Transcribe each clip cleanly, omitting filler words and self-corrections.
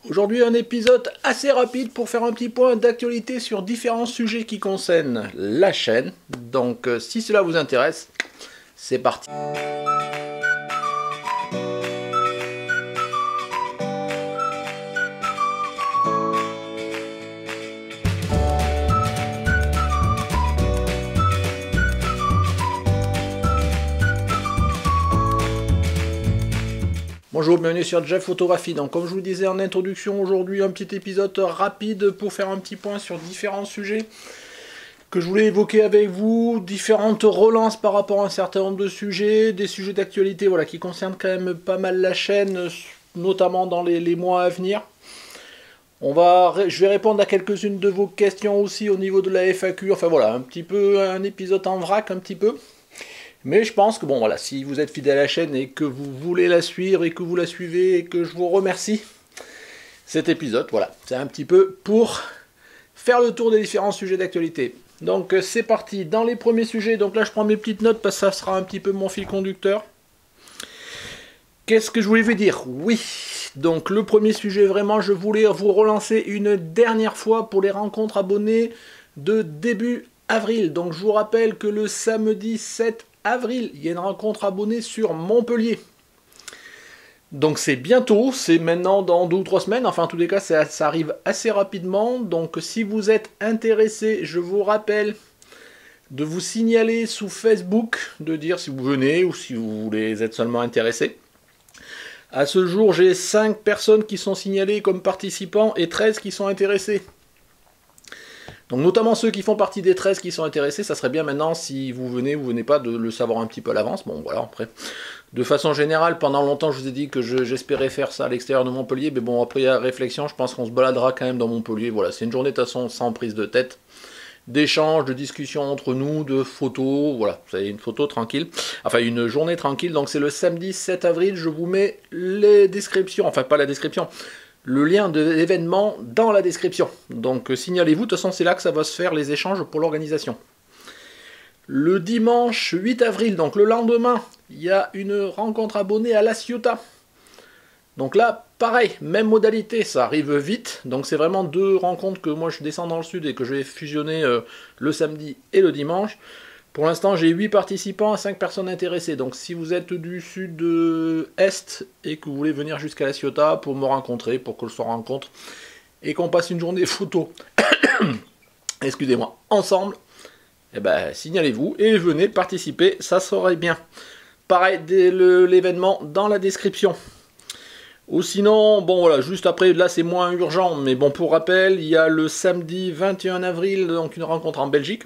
Aujourd'hui un épisode assez rapide pour faire un petit point d'actualité sur différents sujets qui concernent la chaîne. Donc si cela vous intéresse, c'est parti. Bonjour, bienvenue sur Jeff Photographie. Donc comme je vous disais en introduction, aujourd'hui un petit épisode rapide pour faire un petit point sur différents sujets que je voulais évoquer avec vous, différentes relances par rapport à un certain nombre de sujets, des sujets d'actualité voilà, qui concernent quand même pas mal la chaîne, notamment dans les mois à venir. Je vais répondre à quelques-unes de vos questions aussi au niveau de la FAQ, enfin voilà, un petit peu un épisode en vrac un petit peu. Mais je pense que bon voilà, si vous êtes fidèle à la chaîne et que vous voulez la suivre et que vous la suivez et que je vous remercie, cet épisode, voilà, c'est un petit peu pour faire le tour des différents sujets d'actualité. Donc c'est parti, dans les premiers sujets, donc là je prends mes petites notes parce que ça sera un petit peu mon fil conducteur. Qu'est-ce que je voulais vous dire? Oui, donc le premier sujet vraiment, je voulais vous relancer une dernière fois pour les rencontres abonnées de début avril. Donc je vous rappelle que le samedi 7 avril, il y a une rencontre abonnée sur Montpellier. Donc c'est bientôt, c'est maintenant dans 2 ou 3 semaines, enfin en tous les cas ça arrive assez rapidement. Donc si vous êtes intéressé, je vous rappelle de vous signaler sous Facebook, de dire si vous venez ou si vous voulez être seulement intéressé. À ce jour, j'ai 5 personnes qui sont signalées comme participants et 13 qui sont intéressés. Donc notamment ceux qui font partie des 13 qui sont intéressés, ça serait bien maintenant si vous venez pas de le savoir un petit peu à l'avance. Bon voilà, après, de façon générale, pendant longtemps je vous ai dit que j'espérais faire ça à l'extérieur de Montpellier, mais bon après la réflexion, je pense qu'on se baladera quand même dans Montpellier. Voilà, c'est une journée de toute façon sans prise de tête, d'échanges, de discussions entre nous, de photos, voilà, c'est une photo tranquille, enfin une journée tranquille, donc c'est le samedi 7 avril, je vous mets les descriptions, enfin pas la description, le lien de l'événement dans la description. Donc signalez-vous, de toute façon c'est là que ça va se faire les échanges pour l'organisation. Le dimanche 8 avril, donc le lendemain, il y a une rencontre abonnée à La Ciotat. Donc là, pareil, même modalité, ça arrive vite. Donc c'est vraiment 2 rencontres que moi je descends dans le sud et que je vais fusionner le samedi et le dimanche. Pour l'instant, j'ai 8 participants à 5 personnes intéressées. Donc si vous êtes du sud-est et que vous voulez venir jusqu'à La Ciotat pour me rencontrer, pour que je se rencontre et qu'on passe une journée photo, excusez-moi, ensemble, eh ben, signalez-vous et venez participer, ça serait bien. Pareil, l'événement dans la description. Ou sinon, bon voilà, juste après, là c'est moins urgent, mais bon, pour rappel, il y a le samedi 21 avril, donc une rencontre en Belgique.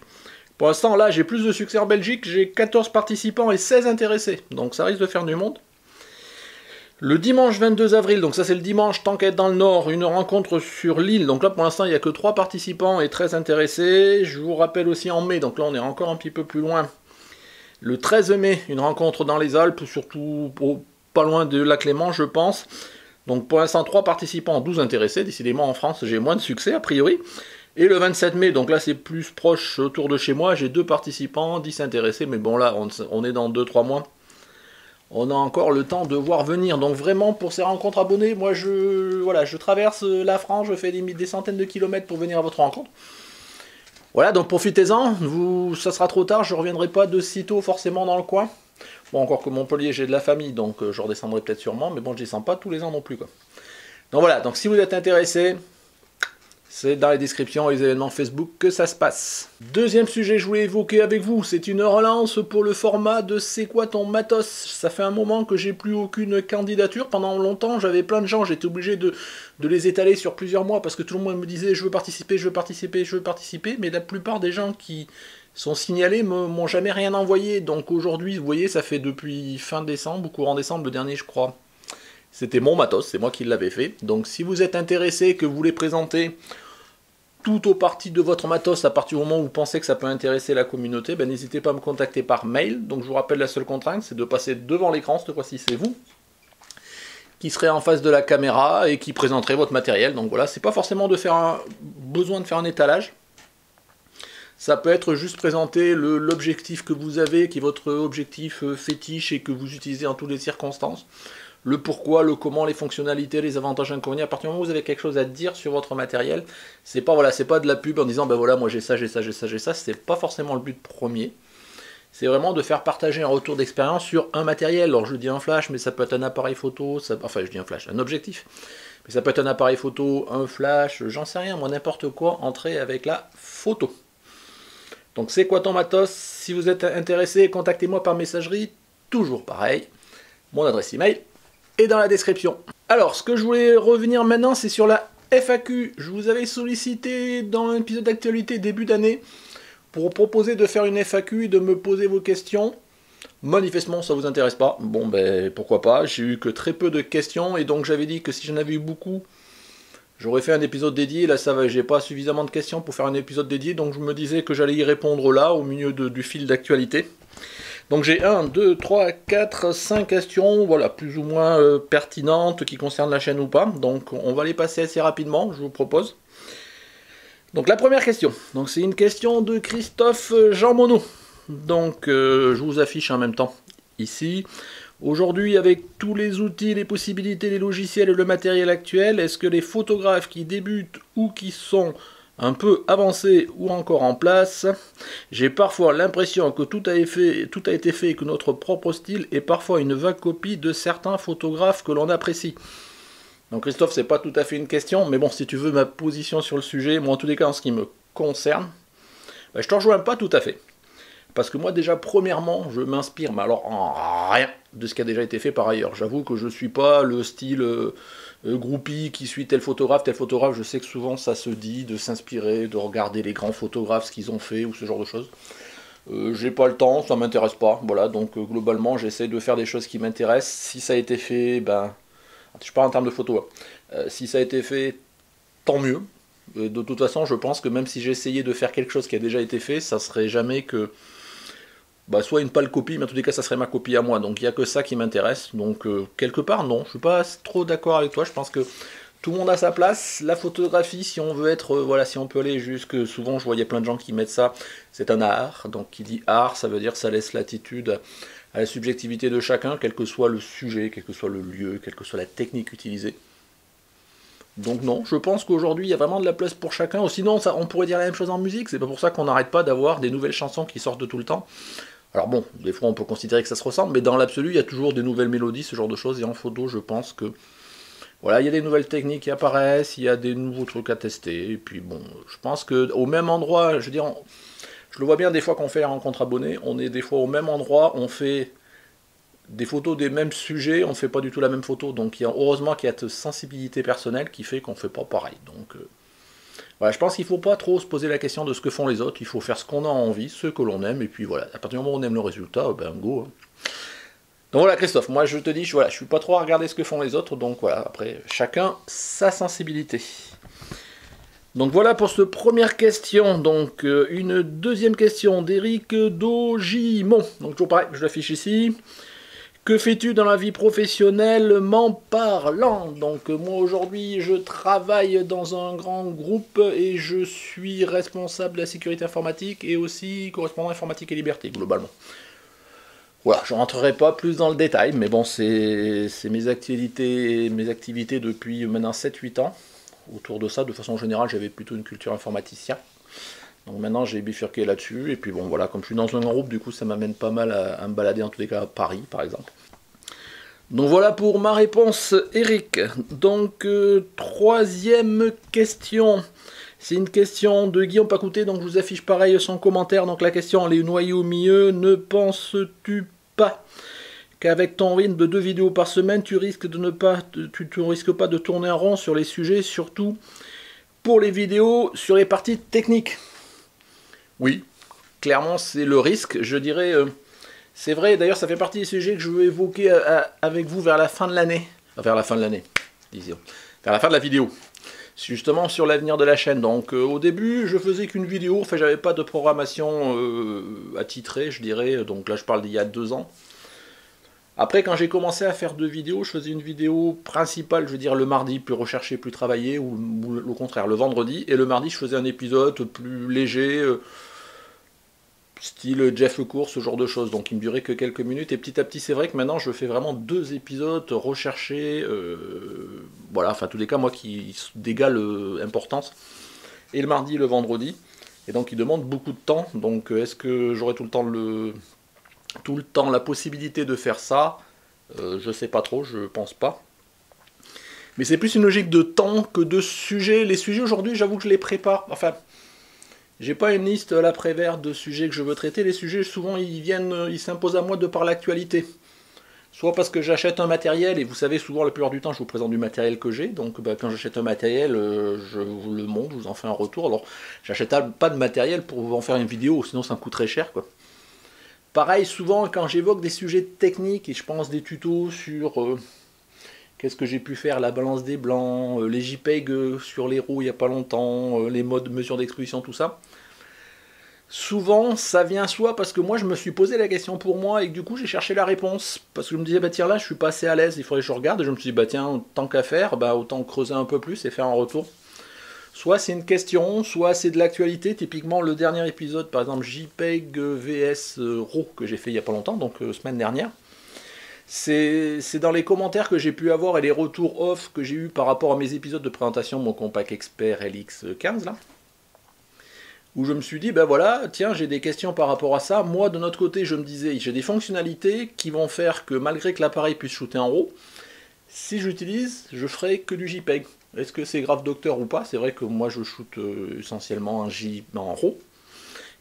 Pour l'instant, là, j'ai plus de succès en Belgique, j'ai 14 participants et 16 intéressés, donc ça risque de faire du monde. Le dimanche 22 avril, donc ça c'est le dimanche, tant qu'à être dans le nord, une rencontre sur l'île, donc là pour l'instant il n'y a que 3 participants et 13 intéressés. Je vous rappelle aussi en mai, donc là on est encore un petit peu plus loin. Le 13 mai, une rencontre dans les Alpes, surtout pas loin de Lac Léman, je pense. Donc pour l'instant 3 participants, 12 intéressés, décidément en France j'ai moins de succès a priori. Et le 27 mai, donc là c'est plus proche autour de chez moi, j'ai 2 participants, 10 intéressés, mais bon là on est dans 2-3 mois. On a encore le temps de voir venir, donc vraiment pour ces rencontres abonnées, moi je traverse la France, je fais des centaines de kilomètres pour venir à votre rencontre. Voilà, donc profitez-en, ça sera trop tard, je ne reviendrai pas de sitôt forcément dans le coin. Bon, encore que Montpellier, j'ai de la famille, donc je redescendrai peut-être sûrement, mais bon, je ne descends pas tous les ans non plus, quoi. Donc voilà, donc si vous êtes intéressé, c'est dans les descriptions et les événements Facebook que ça se passe. Deuxième sujet que je voulais évoquer avec vous, c'est une relance pour le format de C'est quoi ton matos? Ça fait un moment que j'ai plus aucune candidature. Pendant longtemps, j'avais plein de gens, j'étais obligé de les étaler sur plusieurs mois parce que tout le monde me disait je veux participer, je veux participer, je veux participer. Mais la plupart des gens qui sont signalés m'ont jamais rien envoyé. Donc aujourd'hui, vous voyez, ça fait depuis fin décembre ou courant décembre, le dernier je crois. C'était mon matos, c'est moi qui l'avais fait. Donc si vous êtes intéressé, que vous voulez présenter tout aux parties de votre matos à partir du moment où vous pensez que ça peut intéresser la communauté, ben, n'hésitez pas à me contacter par mail. Donc je vous rappelle, la seule contrainte, c'est de passer devant l'écran, cette fois-ci c'est vous, qui serez en face de la caméra et qui présenterez votre matériel. Donc voilà, c'est pas forcément besoin de faire un étalage. Ça peut être juste présenter l'objectif que vous avez, qui est votre objectif fétiche et que vous utilisez en toutes les circonstances. le pourquoi, le comment, les fonctionnalités, les avantages, inconvénients. À partir du moment où vous avez quelque chose à dire sur votre matériel, c'est pas, voilà, c'est pas de la pub en disant ben voilà, moi j'ai ça, j'ai ça, j'ai ça, j'ai ça. C'est pas forcément le but premier. C'est vraiment de faire partager un retour d'expérience sur un matériel. Alors je dis un flash, mais ça peut être un appareil photo, enfin je dis un flash, un objectif. Mais ça peut être un appareil photo, un flash, j'en sais rien, moi n'importe quoi, entrer avec la photo. Donc c'est quoi ton matos? Si vous êtes intéressé, contactez-moi par messagerie, toujours pareil. Mon adresse email est dans la description. Alors, ce que je voulais revenir maintenant, c'est sur la FAQ. Je vous avais sollicité dans un épisode d'actualité début d'année pour proposer de faire une FAQ et de me poser vos questions. Manifestement, ça vous intéresse pas. Bon, ben pourquoi pas. J'ai eu que très peu de questions et donc j'avais dit que si j'en avais eu beaucoup, j'aurais fait un épisode dédié. Là, ça va, j'ai pas suffisamment de questions pour faire un épisode dédié, donc je me disais que j'allais y répondre là, au milieu du fil d'actualité. Donc j'ai 1, 2, 3, 4, 5 questions, voilà, plus ou moins pertinentes, qui concernent la chaîne ou pas. Donc on va les passer assez rapidement, je vous propose. Donc la première question, donc c'est une question de Christophe Jean Monod. Donc je vous affiche en même temps ici. Aujourd'hui, avec tous les outils, les possibilités, les logiciels et le matériel actuel, est-ce que les photographes qui débutent ou qui sont un peu avancés ou encore en place, j'ai parfois l'impression que tout a été fait et que notre propre style est parfois une vague copie de certains photographes que l'on apprécie. Donc Christophe, c'est pas tout à fait une question, mais bon, si tu veux ma position sur le sujet, moi en tous les cas en ce qui me concerne, ben, je te rejoins pas tout à fait. Parce que moi déjà, premièrement, je m'inspire, mais alors en rien, de ce qui a déjà été fait par ailleurs. J'avoue que je suis pas le style groupie qui suit tel photographe, je sais que souvent ça se dit de s'inspirer, de regarder les grands photographes, ce qu'ils ont fait, ou ce genre de choses. J'ai pas le temps, ça m'intéresse pas, voilà, donc globalement j'essaie de faire des choses qui m'intéressent. Si ça a été fait, ben, je parle en termes de photo, hein. Si ça a été fait, tant mieux. De toute façon, je pense que même si j'essayais de faire quelque chose qui a déjà été fait, ça serait jamais que... Bah, soit une pâle copie, mais en tous les cas ça serait ma copie à moi, donc il n'y a que ça qui m'intéresse, donc quelque part non, je suis pas trop d'accord avec toi, je pense que tout le monde a sa place, la photographie, si on veut être, voilà, si on peut aller jusque, souvent je voyais plein de gens qui mettent ça, c'est un art, donc qui dit art, ça veut dire ça laisse latitude à la subjectivité de chacun, quel que soit le sujet, quel que soit le lieu, quelle que soit la technique utilisée. Donc non, je pense qu'aujourd'hui il y a vraiment de la place pour chacun, ou sinon ça, on pourrait dire la même chose en musique, c'est pas pour ça qu'on n'arrête pas d'avoir des nouvelles chansons qui sortent tout le temps. Alors bon, des fois on peut considérer que ça se ressemble, mais dans l'absolu, il y a toujours des nouvelles mélodies, ce genre de choses, et en photo, je pense que... Voilà, il y a des nouvelles techniques qui apparaissent, il y a des nouveaux trucs à tester, et puis bon, je pense qu'au même endroit, je veux dire, je le vois bien des fois qu'on fait la rencontre abonnée, on est des fois au même endroit, on fait des photos des mêmes sujets, on ne fait pas du tout la même photo, donc heureusement qu'il y a cette sensibilité personnelle qui fait qu'on ne fait pas pareil, donc... Voilà, je pense qu'il ne faut pas trop se poser la question de ce que font les autres, il faut faire ce qu'on a envie, ce que l'on aime, et puis voilà, à partir du moment où on aime le résultat, ben go. Hein. Donc voilà Christophe, moi je te dis, je suis pas trop à regarder ce que font les autres, donc voilà, après, chacun sa sensibilité. Donc voilà pour cette première question, donc une deuxième question d'Éric Dogimon, donc toujours pareil, je l'affiche ici. Que fais-tu dans la vie professionnellement parlant? Donc moi aujourd'hui je travaille dans un grand groupe et je suis responsable de la sécurité informatique et aussi correspondant informatique et liberté globalement. Voilà, je ne rentrerai pas plus dans le détail, mais bon c'est mes activités depuis maintenant 7-8 ans. Autour de ça, de façon générale, j'avais plutôt une culture informaticien. Donc maintenant j'ai bifurqué là-dessus, et puis bon voilà, comme je suis dans un groupe, du coup ça m'amène pas mal à me balader en tous les cas à Paris par exemple. Donc voilà pour ma réponse Eric. Donc troisième question, c'est une question de Guillaume Pacouté, donc je vous affiche pareil son commentaire, donc la question elle est noyée au milieu. Ne penses-tu pas qu'avec ton rythme de 2 vidéos par semaine, tu risques pas de tourner en rond sur les sujets, surtout pour les vidéos sur les parties techniques? Oui, clairement c'est le risque, je dirais, c'est vrai, d'ailleurs ça fait partie des sujets que je veux évoquer avec vous vers la fin de l'année, vers la fin de l'année, disons, vers la fin de la vidéo, justement sur l'avenir de la chaîne. Donc au début je faisais qu'une vidéo, enfin j'avais pas de programmation attitrée, je dirais, donc là je parle d'il y a 2 ans. Après quand j'ai commencé à faire 2 vidéos, je faisais une vidéo principale, je veux dire le mardi, plus recherché, plus travaillé, ou au contraire le vendredi, et le mardi je faisais un épisode plus léger, style Jeff le cours, ce genre de choses. Donc il me durait que quelques minutes. Et petit à petit, c'est vrai que maintenant, je fais vraiment 2 épisodes recherchés. Voilà, enfin, tous les cas, moi, qui d'égale importance. Et le mardi et le vendredi. Et donc, il demande beaucoup de temps. Donc, est-ce que j'aurai tout le temps la possibilité de faire ça? Je sais pas trop, je pense pas. Mais c'est plus une logique de temps que de sujets. Les sujets aujourd'hui, j'avoue que je les prépare. Enfin, j'ai pas une liste à l'après-vert de sujets que je veux traiter. Les sujets, souvent, ils s'imposent à moi de par l'actualité. Soit parce que j'achète un matériel, et vous savez, souvent, la plupart du temps, je vous présente du matériel que j'ai. Donc, quand j'achète un matériel, je vous le montre, je vous en fais un retour. Alors, j'achète pas de matériel pour vous en faire une vidéo, sinon ça me coûte très cher, quoi. Pareil, souvent, quand j'évoque des sujets techniques, et je pense des tutos sur qu'est-ce que j'ai pu faire, la balance des blancs, les JPEG sur les roues il n'y a pas longtemps, les modes mesure d'exposition, tout ça. Souvent, ça vient soit parce que moi je me suis posé la question pour moi et que du coup j'ai cherché la réponse. Parce que je me disais, bah tiens là je suis pas assez à l'aise, il faudrait que je regarde. Et je me suis dit, bah tiens, tant qu'à faire, bah autant creuser un peu plus et faire un retour. Soit c'est une question, soit c'est de l'actualité. Typiquement le dernier épisode, par exemple JPEG vs RAW que j'ai fait il y a pas longtemps, donc semaine dernière. C'est dans les commentaires que j'ai pu avoir et les retours off que j'ai eu par rapport à mes épisodes de présentation de mon Compaq Expert LX15 là. Où je me suis dit, ben voilà, tiens, j'ai des questions par rapport à ça. Moi, de notre côté, je me disais, j'ai des fonctionnalités qui vont faire que malgré que l'appareil puisse shooter en RAW, si j'utilise, je ferai que du JPEG. Est-ce que c'est grave docteur ou pas? C'est vrai que moi, je shoote essentiellement en RAW.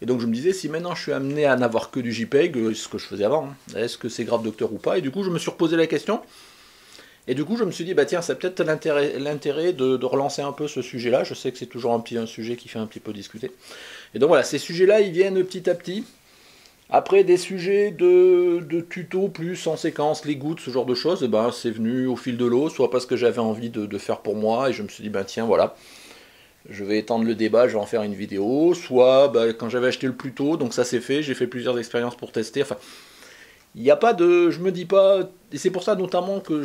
Et donc je me disais, si maintenant je suis amené à n'avoir que du JPEG, ce que je faisais avant, est-ce que c'est grave docteur ou pas? Et du coup, je me suis reposé la question. Et du coup, je me suis dit, bah tiens, c'est peut-être l'intérêt de relancer un peu ce sujet-là. Je sais que c'est toujours un sujet qui fait un petit peu discuter. Et donc voilà, ces sujets-là, ils viennent petit à petit. Après, des sujets de tuto plus en séquence, les gouttes, ce genre de choses, et ben, c'est venu au fil de l'eau, soit parce que j'avais envie de faire pour moi, et je me suis dit, ben tiens, voilà, je vais étendre le débat, je vais en faire une vidéo, soit ben, quand j'avais acheté le Pluto, donc ça c'est fait, j'ai fait plusieurs expériences pour tester, enfin... Il n'y a pas de... Je me dis pas... Et c'est pour ça notamment que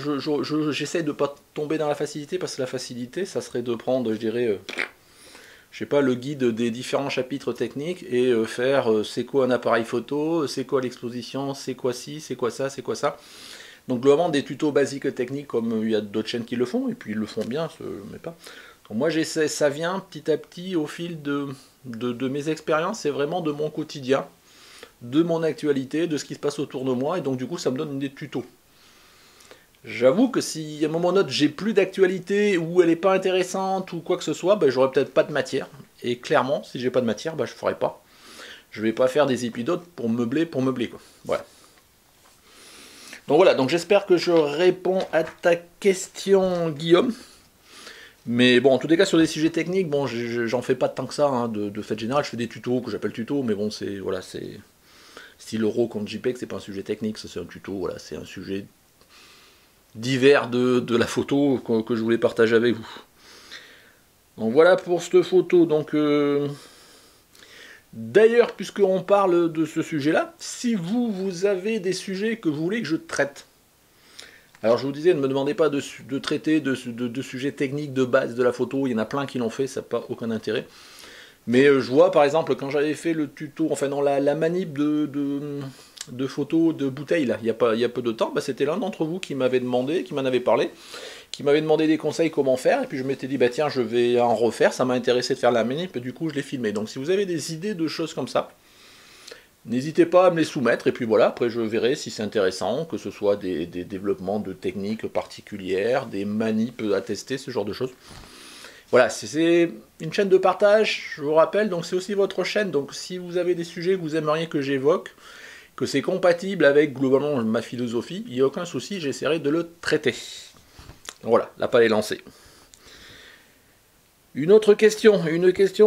j'essaie de pas tomber dans la facilité, parce que la facilité, ça serait de prendre, je dirais, je sais pas, le guide des différents chapitres techniques, et faire c'est quoi un appareil photo, c'est quoi l'exposition, c'est quoi ci, c'est quoi ça, c'est quoi ça. Donc globalement des tutos basiques techniques, comme il y a d'autres chaînes qui le font, et puis ils le font bien, mais pas. Donc moi j'essaie, ça vient petit à petit au fil de mes expériences, c'est vraiment de mon quotidien, de mon actualité, de ce qui se passe autour de moi, et donc du coup ça me donne des tutos. J'avoue que si à un moment donné j'ai plus d'actualité, ou elle n'est pas intéressante, ou quoi que ce soit, ben, j'aurai peut-être pas de matière. Et clairement, si j'ai pas de matière, ben, je ferai pas. Je vais pas faire des épisodes pour meubler quoi. Voilà. Donc voilà, donc j'espère que je réponds à ta question, Guillaume. Mais bon, en tous les cas, sur des sujets techniques, bon, j'en fais pas tant que ça, hein, de fait général, je fais des tutos que j'appelle tutos, mais bon, c'est, voilà, c'est... Style RAW contre JPEG, c'est pas un sujet technique, c'est un tuto, voilà, c'est un sujet divers de la photo que je voulais partager avec vous. Donc voilà pour cette photo. Donc d'ailleurs, puisqu'on parle de ce sujet-là, si vous avez des sujets que vous voulez que je traite, alors je vous disais, ne me demandez pas de traiter de sujets techniques de base de la photo, il y en a plein qui l'ont fait, ça n'a pas aucun intérêt. Mais je vois par exemple quand j'avais fait le tuto, enfin non, la manip de photos de bouteilles là, il y a peu de temps, bah, c'était l'un d'entre vous qui m'avait demandé, qui m'en avait parlé, qui m'avait demandé des conseils comment faire, et puis je m'étais dit bah tiens je vais en refaire, ça m'a intéressé de faire la manip, et du coup je l'ai filmé. Donc si vous avez des idées de choses comme ça, n'hésitez pas à me les soumettre, et puis voilà, après je verrai si c'est intéressant, que ce soit des développements de techniques particulières, des manips à tester, ce genre de choses. Voilà, c'est une chaîne de partage, je vous rappelle, donc c'est aussi votre chaîne, donc si vous avez des sujets que vous aimeriez que j'évoque, que c'est compatible avec globalement ma philosophie, il n'y a aucun souci, j'essaierai de le traiter. Donc voilà, la palle est lancée. Une question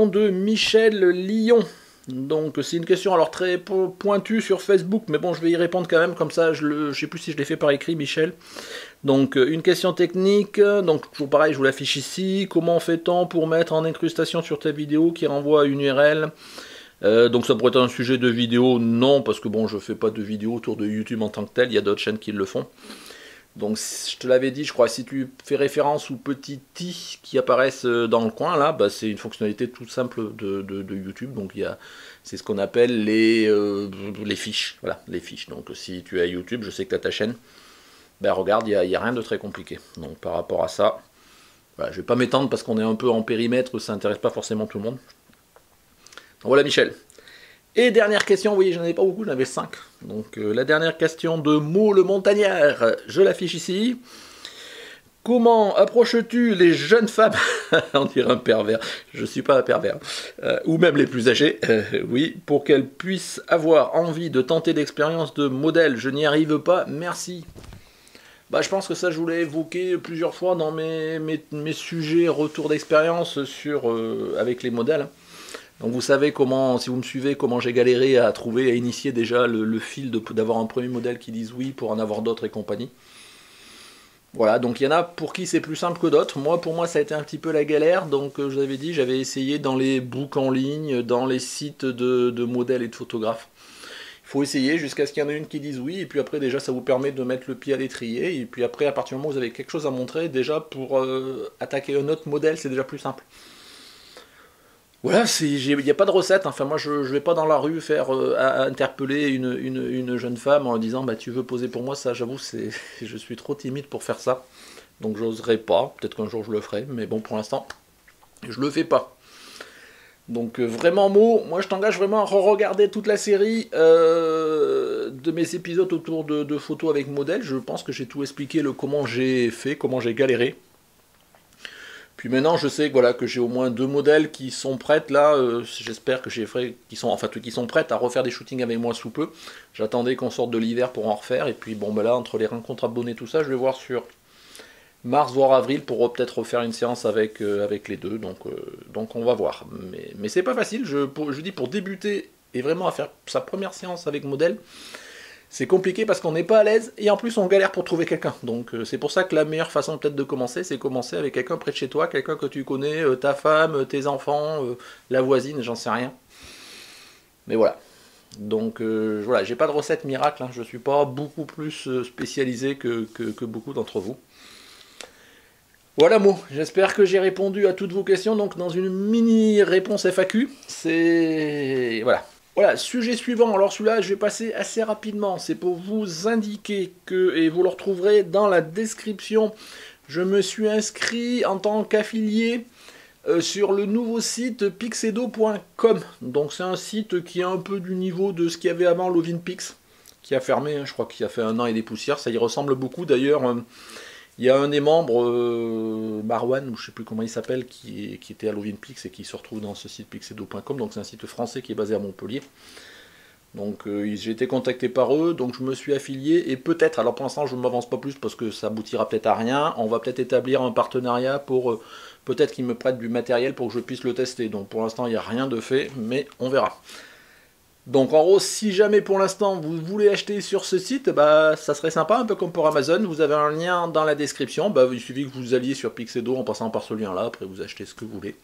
de Michel Lyon. Donc c'est une question alors très pointue sur Facebook, mais bon je vais y répondre quand même, comme ça je ne sais plus si je l'ai fait par écrit, Michel. Donc une question technique, donc toujours pareil, je vous l'affiche ici. Comment fait-on pour mettre en incrustation sur ta vidéo qui renvoie à une URL? Donc ça pourrait être un sujet de vidéo, non, parce que bon je fais pas de vidéo autour de YouTube en tant que tel, il y a d'autres chaînes qui le font. Donc je te l'avais dit, je crois, si tu fais référence aux petits i qui apparaissent dans le coin, là, bah, c'est une fonctionnalité toute simple de YouTube. Donc c'est ce qu'on appelle les fiches. Voilà, les fiches. Donc si tu as YouTube, je sais que tu as ta chaîne, ben regarde, il n'y a rien de très compliqué. Donc par rapport à ça, voilà, je ne vais pas m'étendre parce qu'on est un peu en périmètre, ça n'intéresse pas forcément tout le monde. Donc voilà Michel. Et dernière question, oui, j'en avais pas beaucoup, j'en avais 5. Donc la dernière question de Mo le Montagnard, je l'affiche ici. Comment approches-tu les jeunes femmes, on dirait un pervers, je ne suis pas un pervers, ou même les plus âgées, oui, pour qu'elles puissent avoir envie de tenter l'expérience de modèle? Je n'y arrive pas, merci. Bah, je pense que ça, je voulais évoquer plusieurs fois dans mes sujets retour d'expérience avec les modèles. Donc vous savez comment, si vous me suivez, comment j'ai galéré à trouver, à initier déjà le fil d'avoir un premier modèle qui dise oui pour en avoir d'autres et compagnie. Voilà, donc il y en a pour qui c'est plus simple que d'autres. Pour moi, ça a été un petit peu la galère. Donc je vous avais dit, j'avais essayé dans les books en ligne, dans les sites de modèles et de photographes. Il faut essayer jusqu'à ce qu'il y en ait une qui dise oui, et puis après déjà ça vous permet de mettre le pied à l'étrier, et puis après à partir du moment où vous avez quelque chose à montrer, déjà pour attaquer un autre modèle, c'est déjà plus simple. Voilà, il n'y a pas de recette, enfin moi je vais pas dans la rue faire interpeller une jeune femme en lui disant bah tu veux poser pour moi, ça j'avoue je suis trop timide pour faire ça, donc j'oserais pas, peut-être qu'un jour je le ferai, mais bon pour l'instant je le fais pas. Donc vraiment moi je t'engage vraiment à re-regarder toute la série de mes épisodes autour de photos avec modèles. Je pense que j'ai tout expliqué, comment j'ai fait, comment j'ai galéré. Puis maintenant je sais que, voilà, que j'ai au moins 2 modèles qui sont prêtes là, j'espère que qui sont prêtes à refaire des shootings avec moi sous peu. J'attendais qu'on sorte de l'hiver pour en refaire, et puis bon bah là entre les rencontres abonnés tout ça, je vais voir sur mars voire avril pour peut-être refaire une séance avec les deux, donc on va voir. Mais c'est pas facile, je dis pour débuter et vraiment à faire sa première séance avec modèle, c'est compliqué parce qu'on n'est pas à l'aise et en plus on galère pour trouver quelqu'un. Donc c'est pour ça que la meilleure façon peut-être de commencer, c'est commencer avec quelqu'un près de chez toi, quelqu'un que tu connais, ta femme, tes enfants, la voisine, j'en sais rien. Mais voilà. Donc voilà, j'ai pas de recette miracle, hein. Je suis pas beaucoup plus spécialisé que beaucoup d'entre vous. Voilà Mo, j'espère que j'ai répondu à toutes vos questions, donc dans une mini réponse FAQ, c'est... Voilà, sujet suivant, alors celui-là je vais passer assez rapidement, c'est pour vous indiquer que, et vous le retrouverez dans la description, je me suis inscrit en tant qu'affilié sur le nouveau site pixedo.com, donc c'est un site qui est un peu du niveau de ce qu'il y avait avant Lovinpix, qui a fermé, hein, je crois qu'il a fait 1 an et des poussières, ça y ressemble beaucoup d'ailleurs. Il y a un des membres, Marwan, ou je ne sais plus comment il s'appelle, qui était à Lovinpix et qui se retrouve dans ce site pixedo.com, donc c'est un site français qui est basé à Montpellier. Donc j'ai été contacté par eux, donc je me suis affilié, et peut-être, alors pour l'instant je ne m'avance pas plus parce que ça aboutira peut-être à rien, on va peut-être établir un partenariat pour peut-être qu'ils me prêtent du matériel pour que je puisse le tester. Donc pour l'instant il n'y a rien de fait, mais on verra. Donc en gros, si jamais pour l'instant vous voulez acheter sur ce site, bah ça serait sympa, un peu comme pour Amazon, vous avez un lien dans la description, bah il suffit que vous alliez sur Pixedo en passant par ce lien là, après vous achetez ce que vous voulez.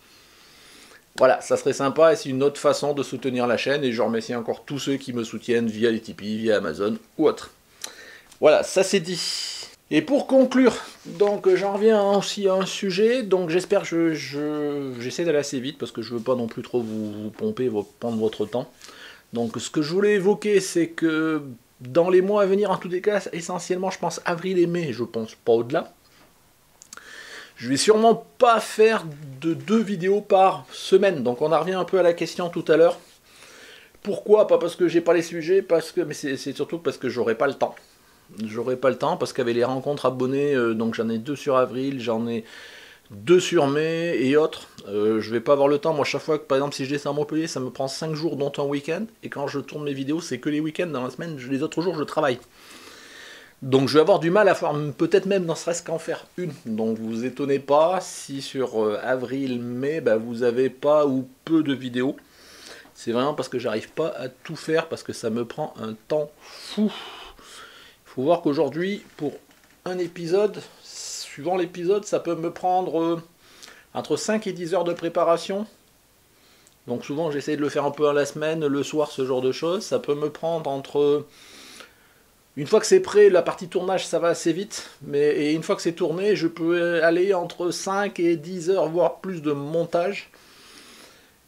Voilà, ça serait sympa et c'est une autre façon de soutenir la chaîne, et je remercie encore tous ceux qui me soutiennent via les Tipeee, via Amazon ou autre. Voilà, ça c'est dit. Et pour conclure, donc j'en reviens aussi à un sujet, donc j'espère que j'essaie d'aller assez vite parce que je veux pas non plus trop vous pomper, prendre votre temps. Donc ce que je voulais évoquer, c'est que dans les mois à venir, en tous les cas, essentiellement je pense avril et mai, je pense pas au-delà, je vais sûrement pas faire de 2 vidéos par semaine. Donc on en revient un peu à la question tout à l'heure. Pourquoi? Pas parce que j'ai pas les sujets, mais c'est surtout parce que j'aurai pas le temps. J'aurai pas le temps parce qu'avec les rencontres abonnées, donc j'en ai 2 sur avril, j'en ai 2 sur mai et autres, je vais pas avoir le temps. Moi chaque fois que par exemple si je descends à Montpellier, ça me prend 5 jours dont un week-end, et quand je tourne mes vidéos c'est que les week-ends, dans la semaine les autres jours je travaille. Donc je vais avoir du mal à faire, peut-être même ne serait-ce qu'en faire une. Donc vous étonnez pas si sur avril, mai, bah, vous avez pas ou peu de vidéos. C'est vraiment parce que j'arrive pas à tout faire, parce que ça me prend un temps fou. Il faut voir qu'aujourd'hui, pour un épisode, suivant l'épisode, ça peut me prendre entre 5 et 10 heures de préparation. Donc souvent j'essaie de le faire un peu à la semaine, le soir, ce genre de choses. Ça peut me prendre entre Une fois que c'est prêt, la partie tournage, ça va assez vite. Et une fois que c'est tourné, je peux aller entre 5 et 10 heures, voire plus de montage.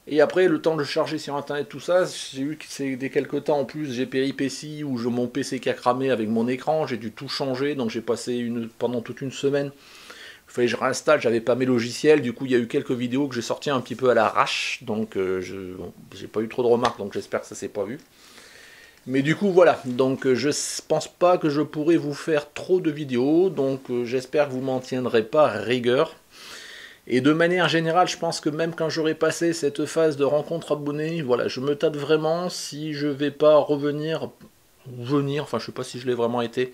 Et après, le temps de charger sur internet, tout ça, j'ai eu que c'est des quelques temps en plus, j'ai péripéties où mon PC qui a cramé avec mon écran, j'ai dû tout changer, donc j'ai passé pendant toute une semaine. Il fallait que je réinstalle, j'avais pas mes logiciels, du coup il y a eu quelques vidéos que j'ai sorties un petit peu à l'arrache, donc j'ai pas eu trop de remarques, donc j'espère que ça s'est pas vu. Mais du coup voilà, donc je pense pas que je pourrai vous faire trop de vidéos, donc j'espère que vous m'en tiendrez pas rigueur. Et de manière générale, je pense que même quand j'aurai passé cette phase de rencontre abonnée, voilà, je me tâte vraiment si je vais pas revenir, enfin je sais pas si je l'ai vraiment été,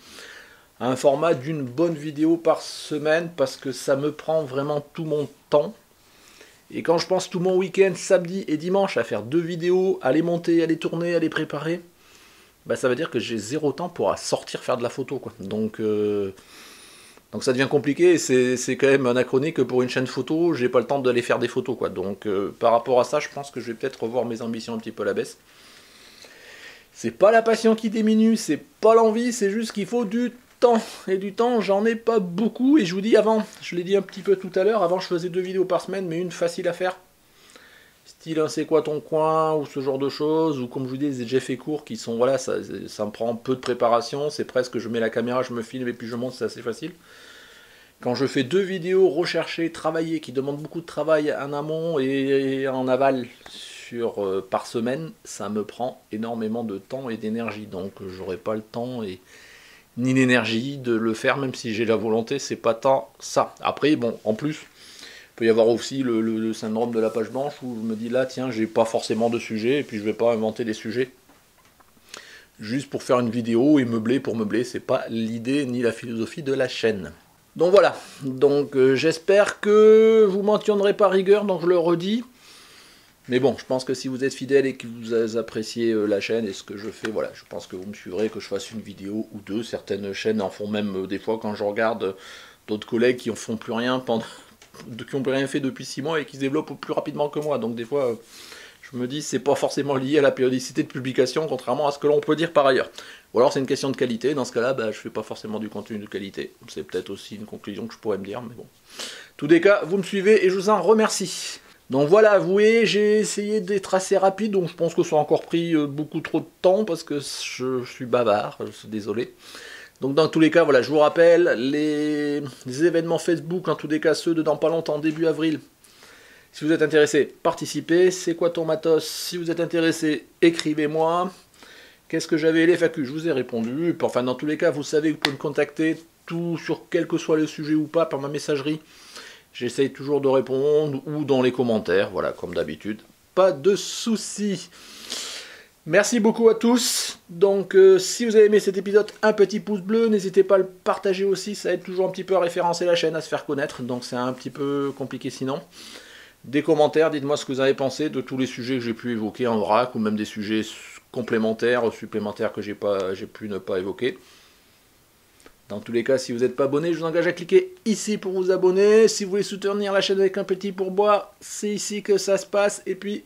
à un format d'une bonne vidéo par semaine, parce que ça me prend vraiment tout mon temps. Et quand je pense tout mon week-end, samedi et dimanche, à faire 2 vidéos, à les monter, à les tourner, à les préparer, bah ça veut dire que j'ai zéro temps pour sortir faire de la photo, quoi. Donc ça devient compliqué, c'est quand même anachronique pour une chaîne photo, j'ai pas le temps d'aller faire des photos, quoi. Donc par rapport à ça, je pense que je vais peut-être revoir mes ambitions un petit peu à la baisse. C'est pas la passion qui diminue, c'est pas l'envie, c'est juste qu'il faut du temps. Et du temps, j'en ai pas beaucoup, et je vous dis avant, je l'ai dit un petit peu tout à l'heure, avant je faisais 2 vidéos par semaine, mais une facile à faire. Style hein, c'est quoi ton coin, ou ce genre de choses, ou comme je vous dis, des effets courts qui sont, voilà, ça me prend peu de préparation, c'est presque, je mets la caméra, je me filme et puis je monte, c'est assez facile. Quand je fais 2 vidéos recherchées, travaillées, qui demandent beaucoup de travail en amont et en aval par semaine, ça me prend énormément de temps et d'énergie, donc j'aurai pas le temps ni l'énergie de le faire, même si j'ai la volonté, c'est pas tant ça. Après, bon, en plus, il peut y avoir aussi le syndrome de la page blanche où je me dis là, tiens, j'ai pas forcément de sujet et puis je vais pas inventer des sujets juste pour faire une vidéo et meubler pour meubler. C'est pas l'idée ni la philosophie de la chaîne. Donc voilà, donc j'espère que vous m'en tiendrez pas rigueur, donc je le redis. Mais bon, je pense que si vous êtes fidèle et que vous appréciez la chaîne et ce que je fais, voilà, je pense que vous me suivrez, que je fasse une vidéo ou deux. Certaines chaînes en font même des fois quand je regarde d'autres collègues qui en font plus rien qui n'ont plus rien fait depuis 6 mois et qui se développent plus rapidement que moi. Donc des fois, je me dis c'est pas forcément lié à la périodicité de publication, contrairement à ce que l'on peut dire par ailleurs. Ou alors c'est une question de qualité. Dans ce cas-là, bah, je fais pas forcément du contenu de qualité. C'est peut-être aussi une conclusion que je pourrais me dire, mais bon. En tous les cas, vous me suivez et je vous en remercie. Donc voilà, vous voyez, j'ai essayé d'être assez rapide, donc je pense que ça a encore pris beaucoup trop de temps parce que je suis bavard, je suis désolé. Donc dans tous les cas, voilà, je vous rappelle, les événements Facebook, en tous les cas ceux de dans pas longtemps, début avril. Si vous êtes intéressé, participez. C'est quoi ton matos? Si vous êtes intéressé, écrivez-moi. Qu'est-ce que j'avais les FAQ? Je vous ai répondu. Enfin, dans tous les cas, vous savez que vous pouvez me contacter tout sur quel que soit le sujet ou pas par ma messagerie. J'essaye toujours de répondre ou dans les commentaires, voilà, comme d'habitude. Pas de soucis. Merci beaucoup à tous. Donc, si vous avez aimé cet épisode, un petit pouce bleu. N'hésitez pas à le partager aussi. Ça aide toujours un petit peu à référencer la chaîne, à se faire connaître. Donc, c'est un petit peu compliqué sinon. Des commentaires, dites-moi ce que vous avez pensé de tous les sujets que j'ai pu évoquer en vrac, ou même des sujets complémentaires, supplémentaires que j'ai pu ne pas évoquer. Dans tous les cas, si vous n'êtes pas abonné, je vous engage à cliquer ici pour vous abonner. Si vous voulez soutenir la chaîne avec un petit pourboire, c'est ici que ça se passe. Et puis,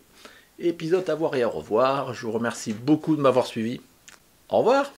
épisode à voir et à revoir. Je vous remercie beaucoup de m'avoir suivi. Au revoir.